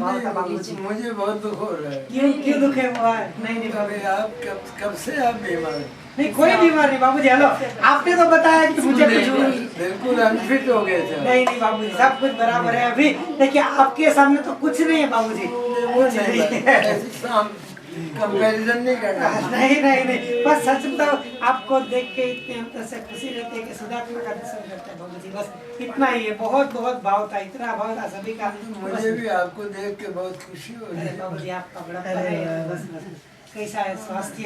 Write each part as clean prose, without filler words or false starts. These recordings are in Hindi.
बहुत था बाबूजी। मुझे बहुत दुख हो रहा है। क्यों दुख है वो? नहीं नहीं अबे आप कब से आप बीमार हैं? नहीं, कोई बीमार नहीं बाबूजी। हेलो, आपने तो बताया कि मुझे कुछ बिल्कुल अनफिट हो गए थे। नहीं नहीं बाबूजी, सब कुछ बराबर है अभी। देखिए आपके सामने तो कुछ नहीं है बाबूजी। वो नहीं कंपैरिजन नहीं करना। नहीं नहीं नहीं, बस सच बताओ, आपको देख के इतने अंतर से खुशी रहती है कि सुधात्मा का दर्शन करते हैं बाबूजी। बस इतना ही है, बहुत बहुत भाव था, इतना भाव था सभी का। मुझे भी आपको देख के बहुत खुशी हो रही है बाबूजी। आपका बड़ा बस बस कैसा है स्वास्थ्य?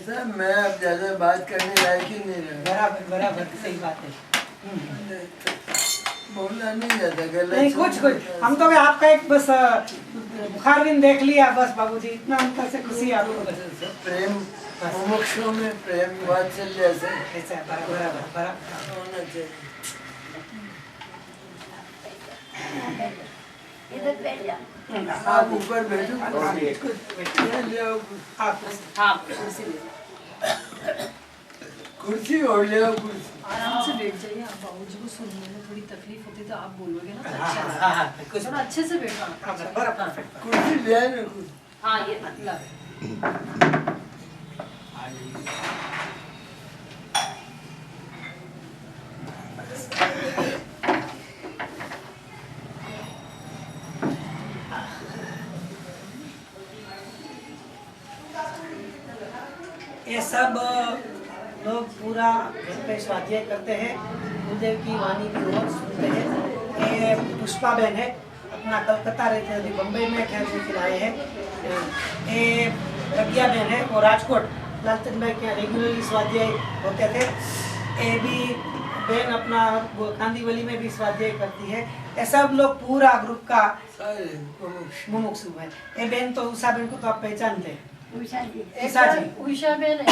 सर मैं अब ज्यादा बात करने लायक ही नहीं रहा। बराबर बराबर, सही बात है। बोलना नहीं जाता गलत नहीं कुछ हम तो आपका एक बस बुखार दिन देख लिया बस बाबूजी, इतना अंतर से खुशी है आपको। बस प्रेम मुमुक्षु में प्रेम वात्सल्य ऐसे ऐसा है, बराबर बराबर होना चाहिए। इधर बैठ जा। आप ऊपर बैठो। ले आओ हाँ कुर्सी ले कुर्सी और ले आओ कुर्सी। आराम से बैठ जाइए। आप बाबूजी को सुनने में थोड़ी तकलीफ होती तो आप बोलोगे ना तो अच्छा लगेगा। हाँ, कुछ थोड़ा अच्छे से बैठो। परफेक्ट। कुर्सी ले आए ना कुर्सी। हाँ ये ला। ये सब लोग पूरा घर पे स्वाध्याय करते हैं, गुरुदेव की वाणी भी रोज सुनते हैं। ये पुष्पा बहन है, अपना कलकत्ता रहते हैं, अभी बम्बई में ख्याल से फिर आए हैं। ये प्रज्ञा बहन है, वो राजकोट लालचंद भाई के रेगुलरली स्वाध्याय होते थे। ये भी बहन अपना कांदीवली में भी स्वाध्याय करती है। ये सब लोग पूरा ग्रुप का मुमुक्षु है। ये बहन तो उषा बहन को तो आप पहचानते हैं। उषा जी। उषा जी उषा बहन है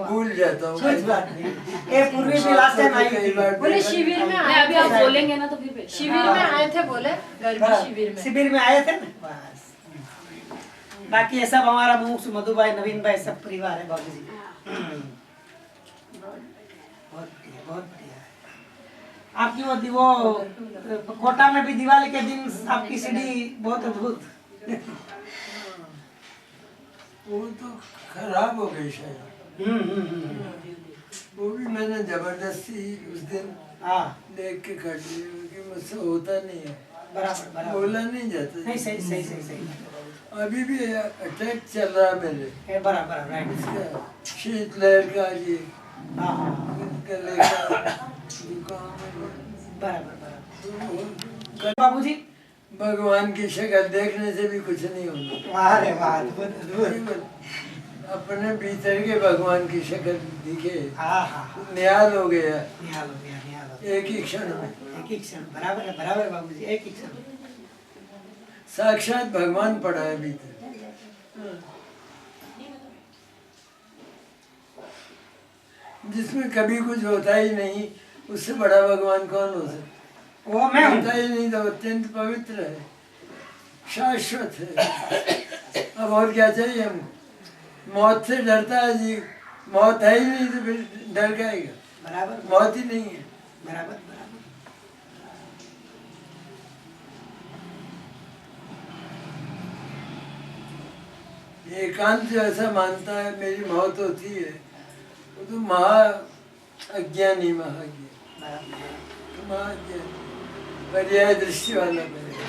भूल जाता हूँ। कुछ बात नहीं। ये पूर्वी भी लास्ट टाइम आई थी। बोले शिविर में आए। अभी आप बोलेंगे ना तो फिर शिविर में आए थे बोले। गर्मी शिविर में शिविर में आए थे ना बस। बाकी ये सब हमारा मुमुक्षु मधु भाई, नवीन भाई, सब परिवार है बाबूजी। बहुत बढ़िया है। आपकी वो कोटा में भी दिवाली के दिन आपकी सीढ़ी बहुत अद्भुत। वो तो खराब हो गई शायद। वो भी मैंने जबरदस्ती उस दिन हाँ देख के कर ली क्योंकि मुझसे होता नहीं है। बराबर बराबर। बोला नहीं जाता। नहीं सही सही सही सही। अभी भी अटैक चल रहा है मेरे। बराबर राइट। इसका शीतलहर का ये हाँ हाँ गले का जुकाम बराबर बराबर। बाबूजी भगवान की शक्ल देखने से भी कुछ नहीं होता। अरे वाह अद्भुत। अपने भीतर के भगवान की शक्ल दिखे हाँ हाँ निहाल हो गया निहाल हो गया, निहाल हो गया। एक ही क्षण में। एक ही क्षण बराबर है बाबूजी, एक ही क्षण। साक्षात भगवान पड़ा है भीतर, जिसमें कभी कुछ होता ही नहीं, उससे बड़ा भगवान कौन हो सकता? वो मैं हूँ। होता ही नहीं तो अत्यंत पवित्र है, शाश्वत है। अब और क्या चाहिए हमको? मौत से डरता है जी, मौत है ही नहीं तो फिर डर जाएगा। बराबर मौत ही नहीं है। बराबर बराबर। एकांत जो ऐसा मानता है मेरी मौत होती है, वो तो महा अज्ञानी महाअज्ञानी पर्याय दृष्टि वाला बनेगा।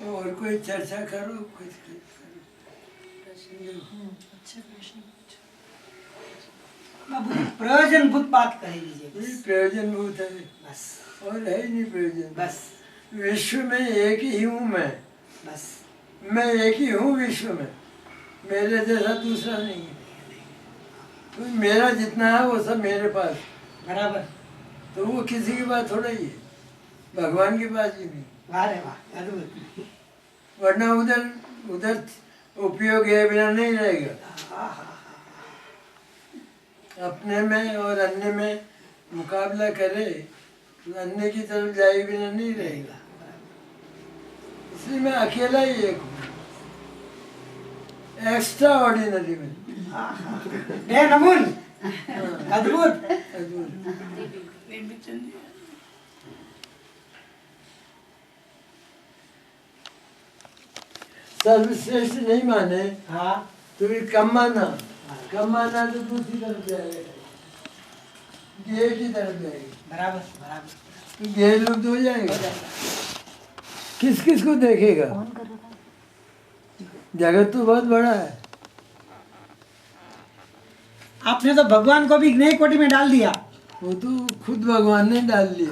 और कोई चर्चा करो, कुछ अच्छा प्रश्न बाबूजी प्रयोजनभूत बात कह लीजिए कोई प्रयोजन भूत है बस। और है ही नहीं प्रयोजन। बस विश्व में एक ही हूँ मैं, बस मैं एक ही हूँ विश्व में, मेरे जैसा दूसरा नहीं है। तो मेरा जितना है वो सब मेरे पास, बराबर। तो वो किसी की बात थोड़ा ही है, भगवान की बात ही नहीं। वाह रे वाह, अद्भुत। वरना उधर उधर उपयोग है बिना नहीं रहेगा। अपने में और अन्य में मुकाबला करे तो अन्य की तरफ जाए बिना नहीं रहेगा। इसलिए मैं अकेला ही एक हूँ, एक्स्ट्रा ऑर्डिनरी में। हे नमून, अद्भुत। अद्भुत। सर्वश्रेष्ठ नहीं माने हाँ तो फिर कम माना तो दूसरी तरफ जाएगा, गे की तरफ जाएगा, बराबर बराबर। तो गे लुप्त हो जाएगा। किस किस को देखेगा? जगत तो बहुत बड़ा है। आपने तो भगवान को भी नई कोटि में डाल दिया। वो तो खुद भगवान ने डाल दिया,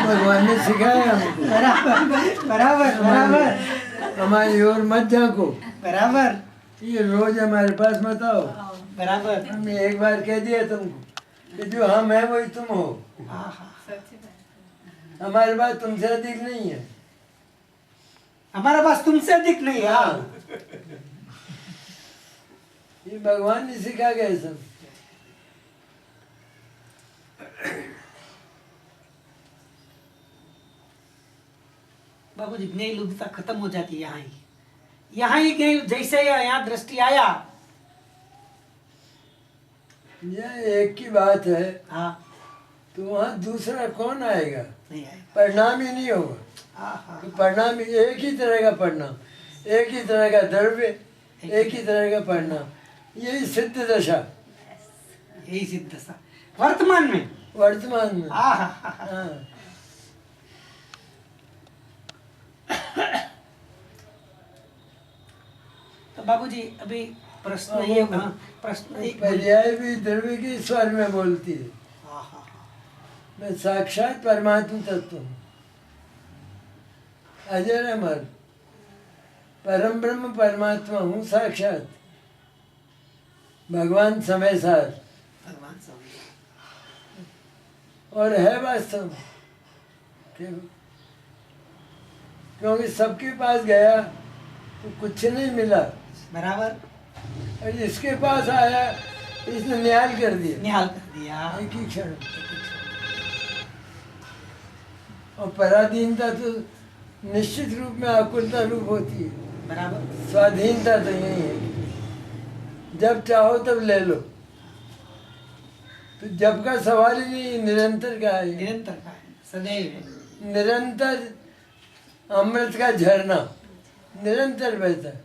भगवान ने सिखाया हमको। बराबर बराबर बराबर हमारी ओर मत झांको, बराबर ये रोज हमारे पास मत आओ। बराबर। हमने एक बार कह दिया तुमको कि जो हम हैं वही तुम हो, हमारे पास तुमसे अधिक नहीं है। हमारा पास तुमसे अधिक नहीं है। हाँ, ये भगवान ने सिखा गए सब। बाबू जी ज्ञान लुब्धता खत्म हो जाती है यहाँ ही कहीं जैसे यहाँ दृष्टि आया। यह एक की बात है, हाँ तो वहाँ दूसरा कौन आएगा? नहीं आएगा। परिणाम ही नहीं होगा। तो परिणाम एक ही तरह का परिणाम, एक ही तरह का द्रव्य, एक ही तरह का परिणाम, यही सिद्ध दशा यही सिद्ध दशा वर्तमान में। वर्तमान में। हाँ हाँ। तो बाबूजी अभी प्रश्न ये हाँ, प्रश्न एक पर्याय भी द्रव्य के स्वर में बोलती है। मैं साक्षात परमात्मा तत्व हूँ, अजर अमर परम ब्रह्म परमात्मा हूँ, साक्षात भगवान समय सार, भगवान समझ। और है वास्तव में। क्योंकि सबके पास गया तो कुछ नहीं मिला, बराबर और इसके पास आया इसने न्याय कर दिया, निहाल कर दिया। एक ही क्षण। और पराधीनता तो निश्चित रूप में आकुलता रूप होती है, बराबर स्वाधीनता तो यही है, जब चाहो तब ले लो। तो जब का सवाल ही नहीं, निरंतर का है, निरंतर का है, सदैव है। निरंतर अमृत का झरना निरंतर बहता है।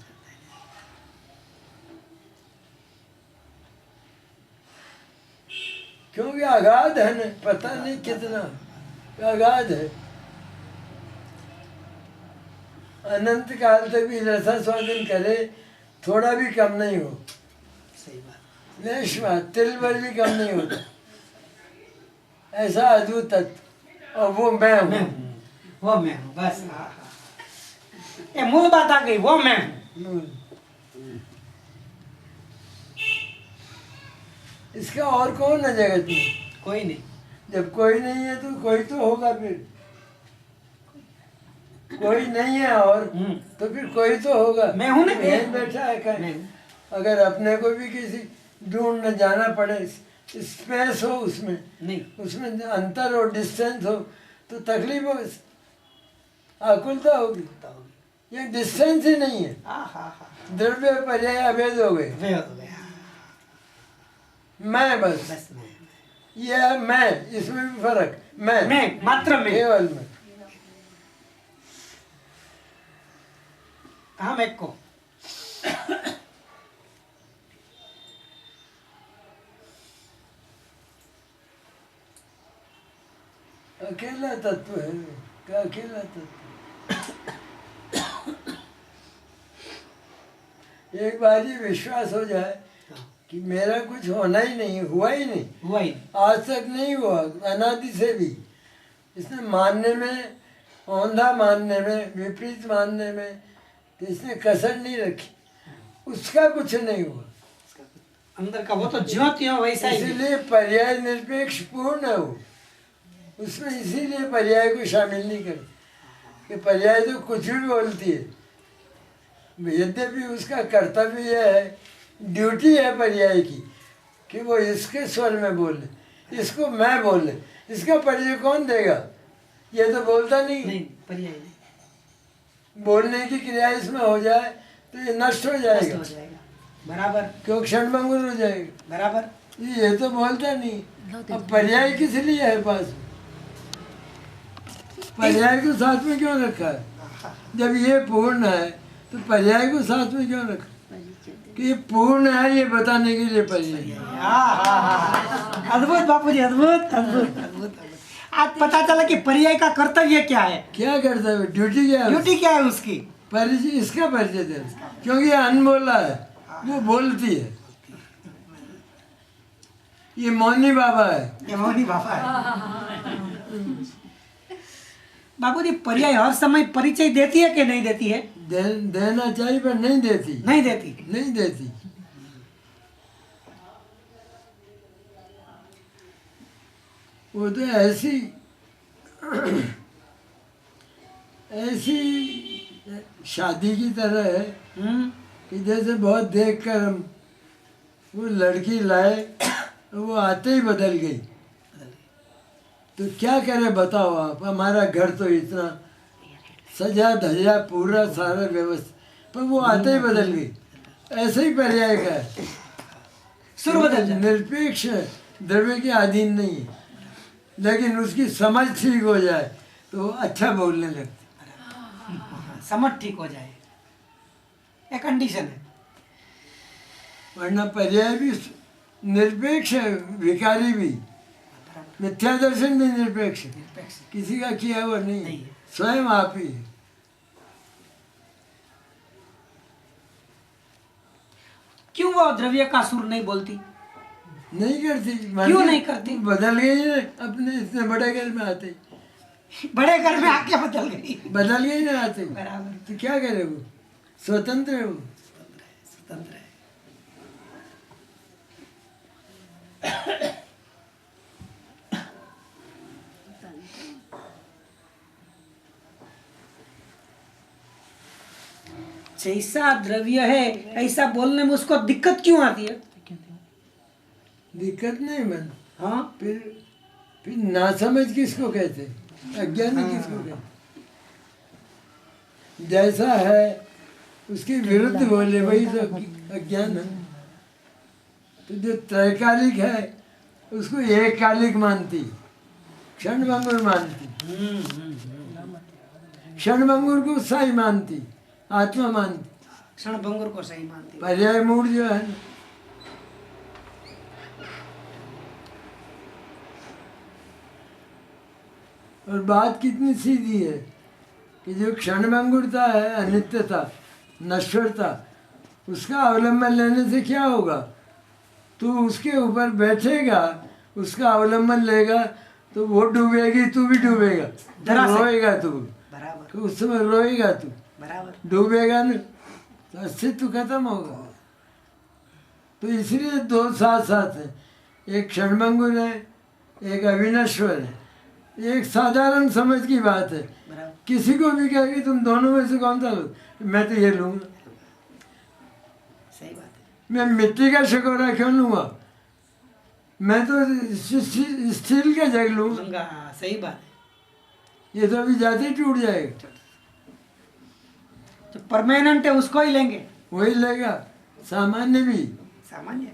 क्योंकि अगाध है ना, पता नहीं कितना अगाध है, अनंत काल तक भी रसा स्वादन करे थोड़ा भी कम नहीं हो, सही बात। लेशमा तिल भर भी कम नहीं होता, ऐसा अद्भुत तत्व। और वो मैं मैं हूँ, हूँ, वो मैं हूँ, बस। ये मूल बात आ गई, वो मैं हूँ। इसका और कौन है जगत में? कोई नहीं। जब कोई नहीं है तो कोई तो होगा, फिर कोई नहीं है और तो फिर कोई तो होगा। मैं हूँ ना, यहीं बैठा है मैं कहीं। हूँ। अगर अपने को भी किसी ढूंढने जाना पड़े, स्पेस हो उसमें, नहीं उसमें अंतर हो, डिस्टेंस हो, तो तकलीफ हो, आकुलता होगी। ये डिस्टेंस ही नहीं है, द्रव्य पर्याय अभेद हो गए। वे हो गया। मैं बस, बस मैं ये है मैं, इसमें भी फर्क, मैं मात्र मैं। केवल मैं। कहा मैं को अकेला तत्व है, क्या अकेला तत्व। एक बार ये विश्वास हो जाए कि मेरा कुछ होना ही नहीं, हुआ ही नहीं, हुआ ही नहीं। आज तक नहीं हुआ, अनादि से भी। इसने मानने में, औंधा मानने में, विपरीत मानने में तो इसने कसर नहीं रखी, उसका कुछ नहीं हुआ। अंदर का वो तो ज्यों त्यों वैसा ही है। इसीलिए पर्याय निरपेक्ष पूर्ण है वो, उसमें इसीलिए पर्याय को शामिल नहीं करते कि पर्याय तो कुछ भी बोलती है, यद्यपि उसका कर्तव्य है, ड्यूटी है पर्याय की कि वो इसके स्वर में बोले, इसको मैं बोले, इसका परिचय कौन देगा? ये तो बोलता नहीं। नहीं, पर्याय नहीं। बोलने की क्रिया इसमें हो जाए तो ये नष्ट हो नष्ट जाएगा, हो जाएगा। बराबर क्यों क्षणभंगुर हो जाएगा। बराबर। ये तो बोलता नहीं, अब पर्याय किस लिए है पास में? पर्याय को साथ में क्यों रखा है? जब ये पूर्ण है तो पर्याय को साथ में क्यों रखा? कि ये पूर्ण है ये बताने के लिए पर्याय है। अद्भुत बापू जी, अद्भुत अद्भुत अद्भुत। आज पता चला कि पर्याय का कर्तव्य क्या है, क्या करता है, ड्यूटी क्या है? ड्यूटी क्या है उसकी। परिचय, इसका परिचय दे, क्योंकि ये अनबोला है, वो बोलती है। ये मौनी बाबा है। ये मौनी बाबा है। बापू जी, पर्याय हर समय परिचय देती है कि नहीं देती है? देना चाहिए पर नहीं देती। नहीं देती। नहीं देती। वो तो ऐसी ऐसी शादी की तरह है कि जैसे बहुत देख कर हम वो लड़की लाए, वो आते ही बदल गई। तो क्या करे बताओ आप, हमारा घर तो इतना सजा धजा पूरा सारा व्यवस्था, पर वो आते ही बदल गई। ऐसे ही पर्याय का है, सुर बदल जाए। निरपेक्ष है, द्रव्य के अधीन नहीं है, लेकिन उसकी समझ ठीक हो जाए तो वो अच्छा बोलने लगता। समझ ठीक हो जाए, एक कंडीशन है। वरना पर्याय भी निरपेक्ष है, विकारी भी, मिथ्या दर्शन भी निरपेक्ष है, निरपेक्ष किसी का किया हुआ नहीं, नहीं है। स्वयं आप ही है। क्यों वो द्रव्य का सुर नहीं बोलती? नहीं करती। क्यों नहीं करती? बदल गई है अपने इतने बड़े घर में आते, बड़े घर में आके बदल गई। बदल गई ना आते। बराबर। तो क्या करे वो, स्वतंत्र है वो। स्वतंत्र है। जैसा द्रव्य है ऐसा बोलने में उसको दिक्कत क्यों आती है? दिक्कत नहीं मन। हाँ, फिर नासमझ किसको कहते, अज्ञानी किसको कहते? जैसा है उसके विरुद्ध बोले वही तो अज्ञान है। तो जो त्रैकालिक है उसको एककालिक मानती, क्षणभंगुर मानती, क्षणभंगुर को सही मानती, आत्मा मानती। क्षणभंगुर को सही मानती है। पर्याय मूड जो है ना, और बात कितनी सीधी है कि जो क्षणभंगुरता है, अनित्यता, नश्वरता, उसका अवलंबन लेने से क्या होगा? तू उसके ऊपर बैठेगा, उसका अवलंबन लेगा तो वो डूबेगी, तू भी डूबेगा, जरा से। रोएगा तू, बराबर तो उस समय रोएगा तू, बराबर। डूबेगा ना तो अस्तित्व खत्म होगा। तो इसलिए दो साथ साथ है, एक क्षणभंगुर है, एक अविनश्वर है। एक साधारण समझ की बात है, बराबर। किसी को भी कहे कि तुम दोनों में से कौन सा लो, मैं तो ये लूँगा। सही बात है। मैं मिट्टी का शिकोरा क्यों लूँगा, मैं तो स्टील का जग लूँगा। लूंगा, हाँ, सही बात है। ये तो अभी जाते ही टूट जाएगा। जो परमानेंट है उसको ही लेंगे, वही लेगा, सामान्य भी सामान्य।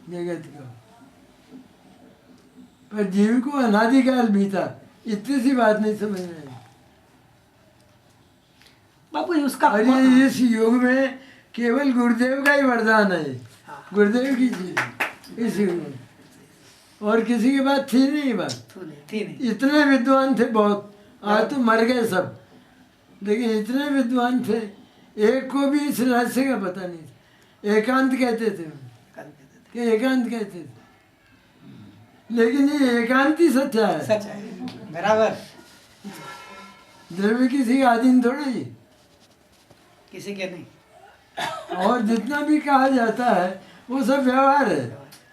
जगत का। पर जीव को अनादिकाल बीता, इतनी सी बात नहीं समझ में आई। बापू जी उसका और ये इस युग में केवल गुरुदेव का ही वरदान है, गुरुदेव की चीज इस युग में, और किसी की बात थी नहीं। बात थी नहीं। इतने विद्वान थे बहुत, आज तो मर गए सब, लेकिन इतने विद्वान थे, एक को भी इस रहस्य का पता नहीं था। एकांत कहते थे कि एकांत कहते थे, लेकिन ये एकांत ही सच्चा है। सच है, बराबर। द्रव्य किसी का अधीन थोड़ा ही, किसी के नहीं। और जितना भी कहा जाता है वो सब व्यवहार है,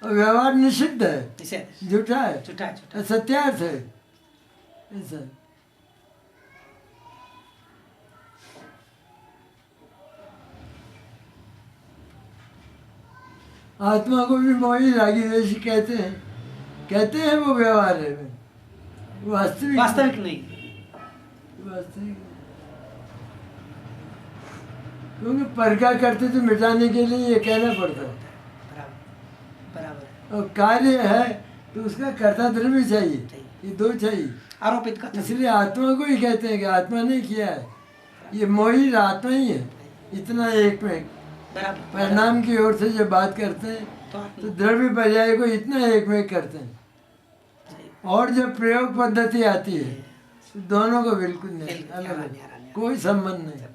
और व्यवहार निषिद्ध है, निषेध, झूठा है, झूठा झूठा। सत्यार्थ है ऐसा। आत्मा को भी मोही रागी द्वेषी कहते हैं वो व्यवहार है, वो वास्तविक वास्तविक नहीं। वास्तविक। क्योंकि परका करते तो मिटाने के लिए ये कहना पड़ता है, बराबर बराबर। और कार्य है तो उसका कर्ता द्रव्य चाहिए, ये दो चाहिए। आरोपित का इसलिए आत्मा को ही कहते हैं कि आत्मा ने किया है, ये मोही आत्मा ही है, इतना एक में। बराबर। परिणाम की ओर से जब बात करते हैं तो द्रव्य पर्याय को इतना एक में करते हैं, और जब प्रयोग पद्धति आती है तो दोनों को बिल्कुल नहीं, अलग अलग, कोई संबंध नहीं,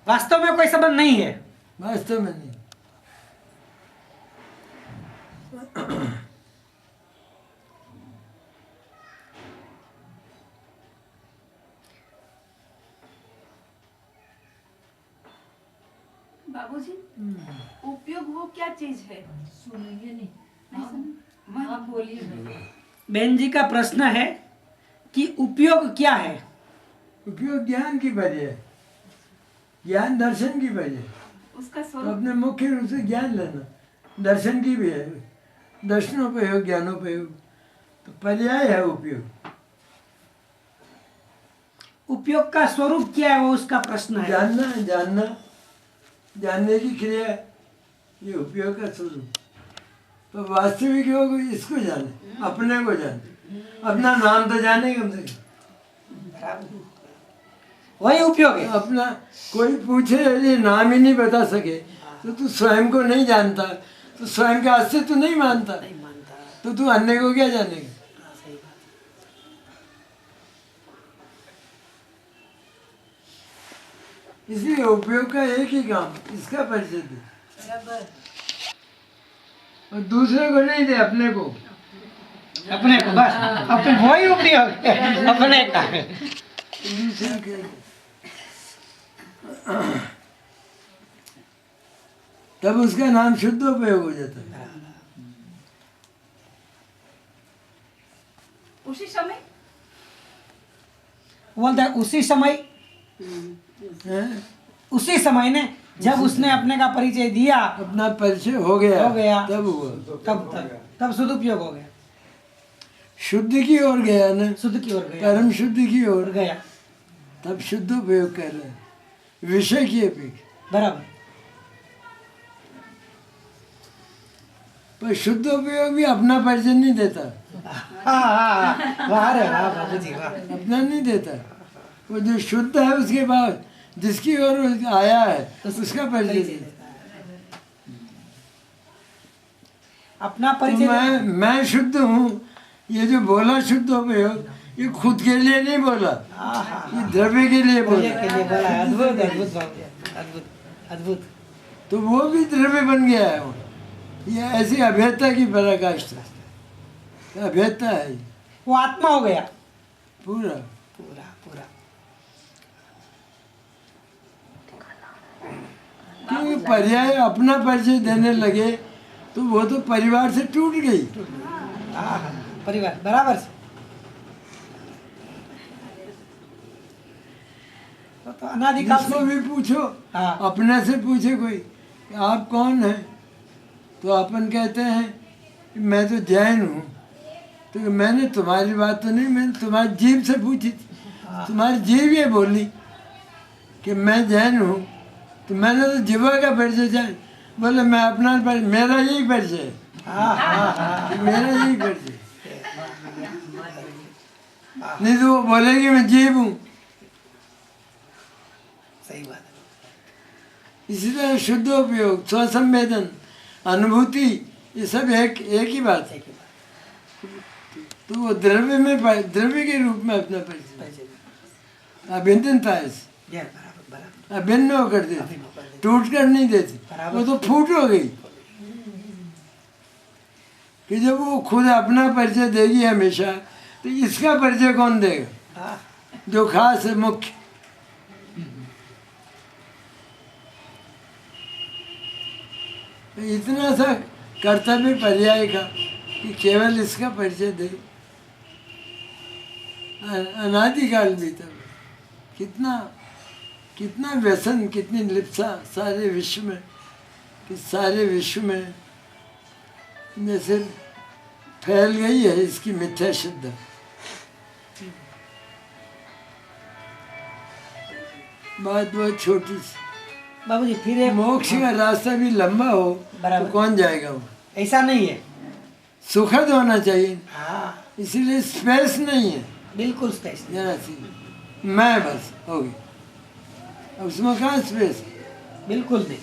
वास्तव में कोई संबंध नहीं है। वास्तव में नहीं। बाबूजी, उपयोग वो क्या चीज है? सुनिए नहीं। हाँ बोलिए। बहन जी का प्रश्न है कि उपयोग क्या है। उपयोग ज्ञान की वजह है, ज्ञान दर्शन की वजह है। उसका तो स्वरूप अपने मुख्य रूप से ज्ञान लेना, दर्शन की भी है, दर्शनोपयोग ज्ञानोपयोग, तो पर्याय है उपयोग। उपयोग का स्वरूप क्या है वो उसका प्रश्न है। जानना, जानने की क्रिया, ये उपयोग का स्वरूप। तो वास्तविक योग इसको जाने, अपने को जाने, अपना नाम तो जाने कम से कम, वही उपयोग है। अपना कोई पूछे यदि नाम ही नहीं बता सके तो तू स्वयं को नहीं जानता, तो स्वयं का अस्तित्व नहीं मानता, नहीं मानता। तो तू अन्य को क्या जानेगा। सही बात। इसलिए उपयोग का एक ही काम, इसका परिचय दे, और दूसरे को नहीं दे, अपने को। अपने को बस, अपने वही उपयोग है, अपने का। दूसरे के तब उसका नाम शुद्ध उपयोग हो जाता है। उसी समय बोलता है उसी समय, हैं? उसी समय ने जब उसने अपने का परिचय दिया, अपना परिचय हो गया, तब हुआ, तब सदुपयोग हो गया, शुद्ध की ओर गया ना, शुद्ध की ओर गया, परम शुद्ध की ओर गया। तब शुद्ध उपयोग कर रहे हैं, विषय की अपेक्षा। बराबर। पर शुद्ध उपयोग भी अपना परिचय नहीं देता, वाह रे वाह बाबूजी वाह। अपना नहीं देता। वो जो शुद्ध है उसके बाद जिसकी ओर आया है तो उसका परिचय देता। अपना तो परिचय मैं शुद्ध हूँ, ये जो बोला शुद्ध उपयोग, ये खुद के लिए नहीं बोला, ये द्रव्य के लिए बोला। के लिए बोला है। अद्भुत अद्भुत बाबूजी, अद्भुत अद्भुत। तो वो भी द्रव्य बन गया है। वो ये ऐसी अभेदता की पराकाष्ठा, अभेदता है वो आत्मा हो गया पूरा। पूरा पूरा। क्योंकि पर्याय अपना परिचय देने लगे तो वो तो परिवार से टूट गई। परिवार बराबर से। तो अनादिकाल जिसको भी पूछो, हाँ। अपने से पूछे कोई कि आप कौन हैं, तो अपन कहते हैं कि मैं तो जैन हूँ। तो मैंने तुम्हारी बात तो नहीं, मैंने तुम्हारी जीभ से पूछी थी, तुम्हारी जीभ ये बोली कि मैं जैन हूँ, तो मैंने तो जीवा का परिचय जान, बोले मैं अपना मेरा यही परिचय है, मेरा यही परिचय। नहीं तो वो बोलेगी मैं जीव हूँ। सही बात है। इसी तरह शुद्ध उपयोग, स्वसंवेदन, अनुभूति, ये सब एक ही बात है। तो वो द्रव्य के रूप में अपना परिचय, अभिन्नता है, बराबर बराबर। अभिन्न होकर देती, टूट कर नहीं देती, वो तो फूट हो गई। कि जब वो खुद अपना परिचय देगी हमेशा, तो इसका परिचय कौन देगा, जो खास है, मुख्य। इतना सा कर्तव्य पर्याय का कि केवल इसका परिचय दे। अनादिकाल बीता, कितना कितना व्यसन, कितनी लिप्सा सारे विश्व में, कि सारे विश्व में जैसे फैल गई है इसकी मिथ्या शुद्ध। बात बहुत छोटी सी। बाबूजी फिर एक मोक्ष का रास्ता भी लंबा हो बराबर। तो कौन जाएगा वो? ऐसा नहीं है। सुखद होना चाहिए, हाँ इसीलिए स्पेस नहीं है बिल्कुल स्पेस जरा सी। मैं बस हो गई, अब उसमें कहाँ स्पेस? बिल्कुल नहीं।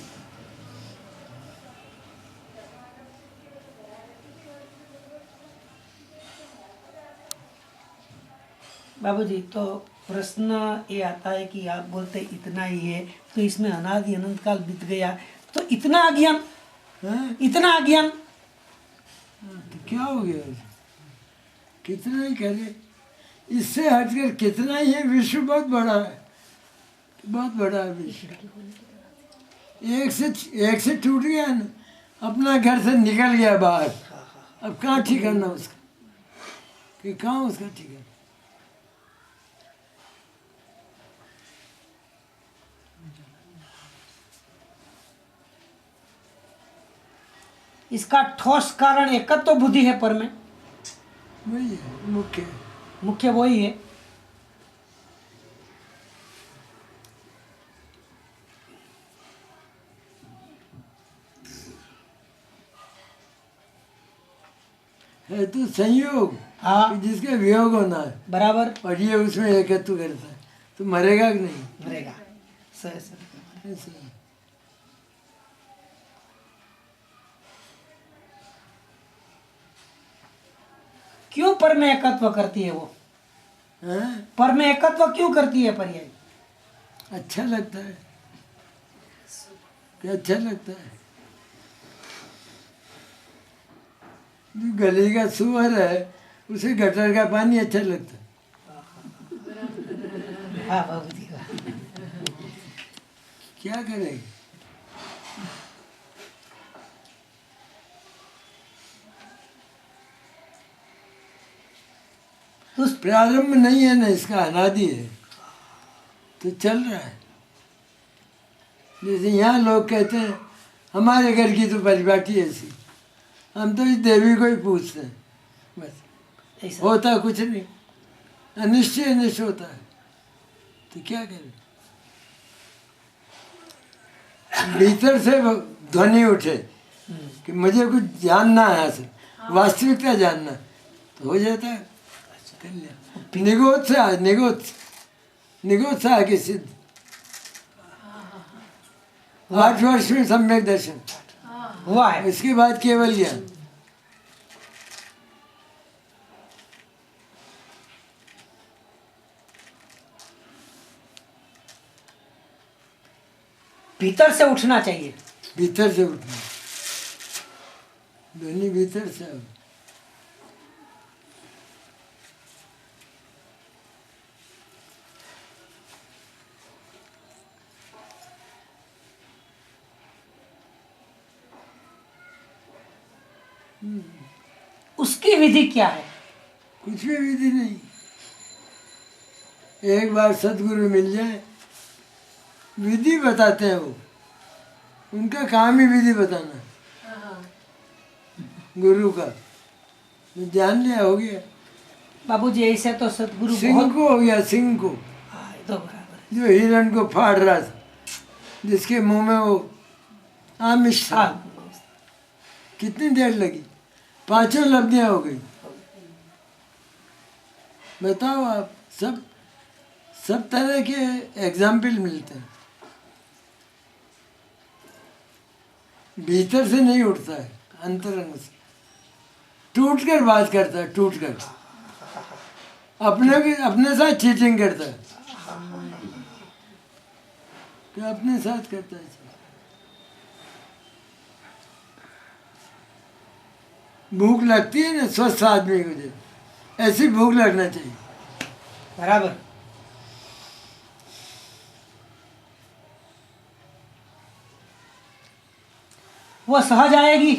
बाबूजी तो प्रश्न ये आता है कि आप बोलते इतना ही है, तो इसमें अनादि अनंत काल बीत गया, तो इतना अज्ञान, हैं? इतना अज्ञान। तो क्या हो गया उसे? कितना ही करे, इससे हटकर कितना ही है। विश्व बहुत बड़ा है, बहुत बड़ा है विश्व। एक से टूट गया ना, अपना घर से निकल गया बाहर, अब कहाँ ठिकाना उसका? कि कहाँ उसका ठिकाना? इसका ठोस कारण एकत्व तो बुद्धि है पर में, वही है मुख्य। मुख्य वही है। है तो संयोग, हाँ कि जिसका वियोग होना है, बराबर। और ये उसमें एकत्व करता है, तो मरेगा कि नहीं? मरेगा। सही सही। ऐसा है। क्यों पर में एकत्व करती है वो? हैं? पर में एकत्व क्यों करती है पर्याय? अच्छा लगता है, क्या अच्छा लगता है? जो गली का सुअर है उसे गटर का पानी अच्छा लगता है। हाँ बाबूजी वाह। क्या करेंगे? उस प्रारंभ नहीं है ना, इसका अनादि है, तो चल रहा है। जैसे यहाँ लोग कहते हैं हमारे घर की तो परिपाटी ऐसी, हम तो इस देवी को ही पूछते हैं बस। ऐसा होता कुछ नहीं, अनिश्चय अनिश्चय होता है, तो क्या करें? भीतर से वो ध्वनि उठे कि मुझे कुछ जानना है, यहाँ से वास्तविकता जानना, तो हो जाता है। कर लिया। निगोत्साह की सिद्ध 8 वर्ष में सम्यक दर्शन, हुआ है। इसके बाद केवल ज्ञान। भीतर से उठना चाहिए। भीतर से उठना, ध्वनि भीतर से। उसकी विधि क्या है? कुछ भी विधि नहीं, एक बार सदगुरु मिल जाए, विधि बताते हैं वो, उनका काम ही विधि बताना। गुरु का जान लिया, हो गया। बाबूजी ऐसे तो सतगुरु सिंह बहुत। को हो गया, सिंह को, हाँ, ये तो बराबर है। जो हिरण को फाड़ रहा था, जिसके मुंह में वो आमिष था। हाँ, कितनी देर लगी, 5 लब्धियां हो गई। बताओ आप, सब तरह के एग्जाम्पल मिलते हैं। भीतर से नहीं उठता है, अंतरंग से टूट कर बात करता है, टूट कर अपने साथ चीटिंग करता है। क्या अपने साथ करता है? भूख लगती है ना स्वस्थ आदमी को, जो ऐसी भूख लगना चाहिए। बराबर। वो सहज आएगी,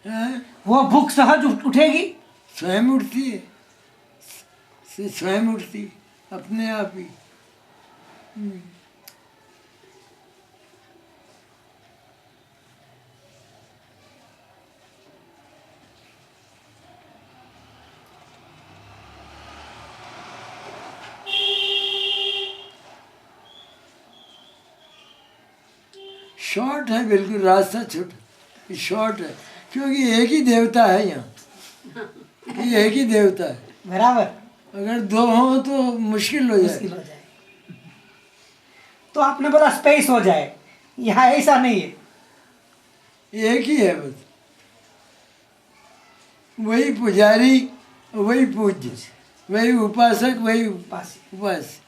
हैं? वो भूख सहज उठेगी। स्वयं उठती है, स्वयं उठती अपने आप ही। शॉर्ट है बिल्कुल, रास्ता छोटा शॉर्ट है, क्योंकि एक ही देवता है यहाँ, ये एक ही देवता है। बराबर, अगर दो हो तो मुश्किल हो जाए। मुश्किल हो जाए। तो आपने बोला स्पेस हो जाए, यहाँ ऐसा नहीं है, एक ही है बस, वही पुजारी वही पूज्य, वही उपासक वही पास। उपास।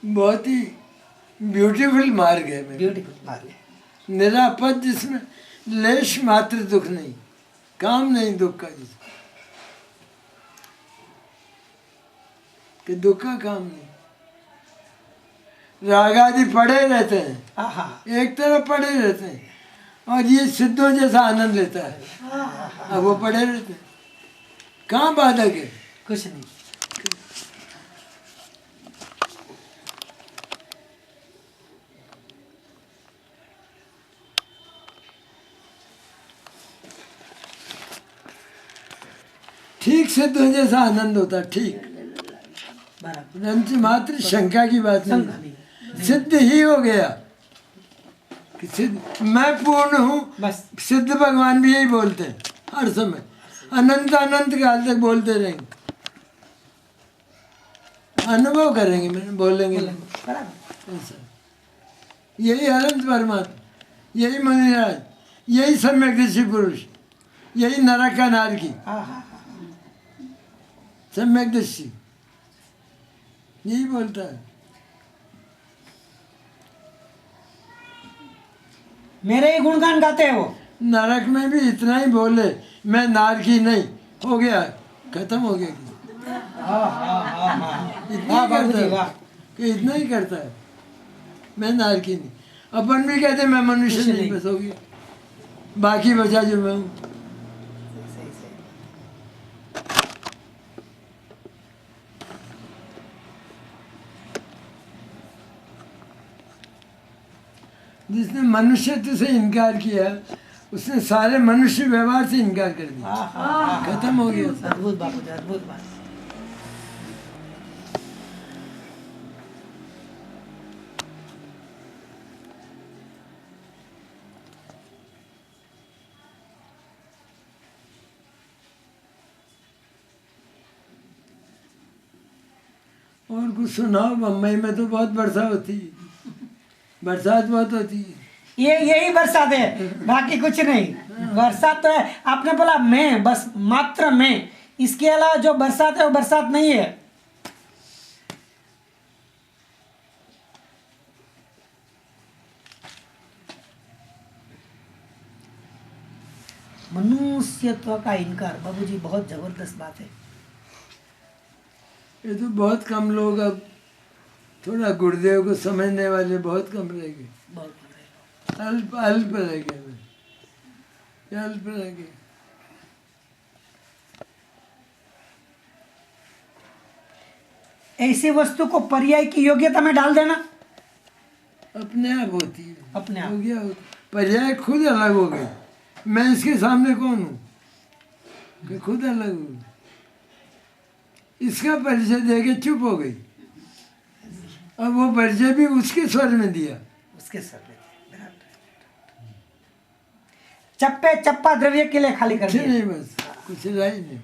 बहुत ही ब्यूटीफुल मार्ग है मेरा। ब्यूटीफुल बात है। मेरा पद जिसमें लेश मात्र दुख नहीं, काम नहीं दुख का, जिसको कि दुख का काम नहीं। राग आदि पड़े रहते हैं, आहा, एक तरफ पड़े रहते हैं, और ये सिद्धों जैसा आनंद लेता है, अब वो पड़े रहते हैं। कहाँ बाधक है? कुछ नहीं। ठीक सिद्धों जैसा आनंद होता है, ठीक। बराबर, परंतु मात्र शंका की बात शंका नहीं, नहीं। सिद्ध ही हो गया कि सिद्ध मैं पूर्ण हूँ। बस, सिद्ध भगवान भी यही बोलते हैं हर समय, अनंत अनंत काल तक बोलते रहेंगे, अनुभव करेंगे, मैंने बोलेंगे बराबर। ऐसा। यही अनंत परमात्मा, यही मुनिराज, यही सम्यक ऋषि पुरुष, यही नरक का नारकी, आहा, सम्यक दृष्टि, यही बोलता है। मेरे ही गुणगान गाते हैं वो। नरक में भी इतना ही बोले, मैं नारकी नहीं, हो गया, खत्म हो गया। इतना वाह ही करता बाबूजी, है वाह। कि इतना ही करता है, मैं नारकी नहीं। अपन भी कहते मैं मनुष्य मनुष्य नहीं, नहीं। बस हो गया, बाकी बचा जो मैं हूँ। सही, सही। जिसने मनुष्यत्व से इनकार किया, उसने सारे मनुष्य व्यवहार से इनकार कर दिया, आहा, खत्म हो गया। अद्भुत बाबूजी, अद्भुत बात। और कुछ सुनाओ। बम्बई में तो बहुत वर्षा होती है, बरसात बहुत होती है। ये यही बरसात है, बाकी कुछ नहीं। बरसात तो है, आपने बोला मैं, बस मात्र मैं, इसके अलावा जो बरसात है वो बरसात नहीं है। मनुष्यत्व का इनकार, बाबूजी बहुत जबरदस्त बात है। ये तो बहुत कम लोग, अब थोड़ा गुरुदेव को समझने वाले बहुत कम रह गए, बहुत अल्प अल्प रह गए, अल्प रह गए। ऐसी वस्तु को पर्याय की योग्यता में डाल देना अपने आप होती है, अपने आप। हो गया। पर्याय खुद अलग हो गए, मैं इसके सामने कौन हूँ कि खुद अलग हो गई। इसका परिचय दे के चुप हो गई, अब वो परिचय भी उसके स्वर में दिया। उसके सर में चप्पे चप्पा द्रव्य के लिए खाली कर कुछ दिया। नहीं, बस कुछ रहा ही नहीं।